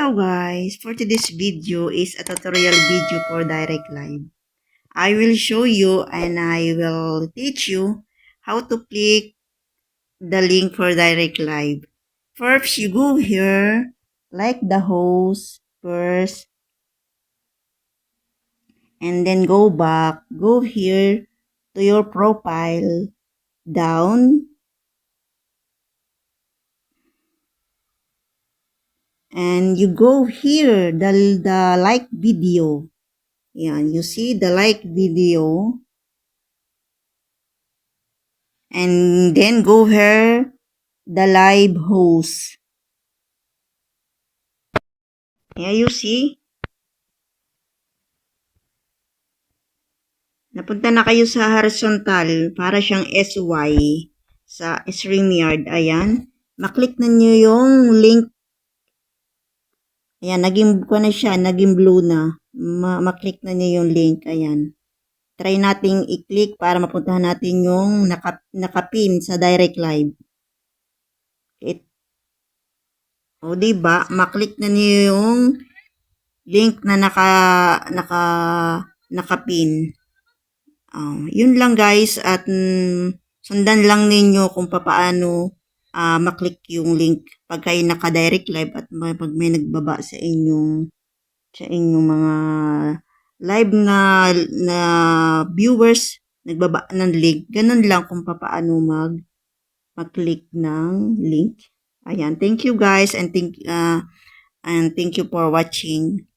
Hello guys, for today's video is a tutorial video for Direct Live. I will show you and I will teach you how to click the link for Direct Live. First, you go here, like the host first, and then go back, go here to your profile, down, and you go here, the like video. Yan, you see the like video. And then go here, the live host. Here you see. Napunta na kayo sa horizontal para siyang SY sa StreamYard. Ayan. Maklik na nyo yung link. Ayan, naging ko na siya, naging blue na. Maklik na nyo yung link. Ayan. Try nating i-click para mapuntahan natin yung nakapin sa direct live. O diba, maklik na niyo yung link na nakapin. Yun lang guys, at sundan lang ninyo kung paano maklik yung link pag kayo naka-direct live at pag may nagbaba sa inyong mga live na viewers, nagbaba ng link. Ganun lang kung paano mag-click ng link. Ayan, thank you guys and thank you for watching.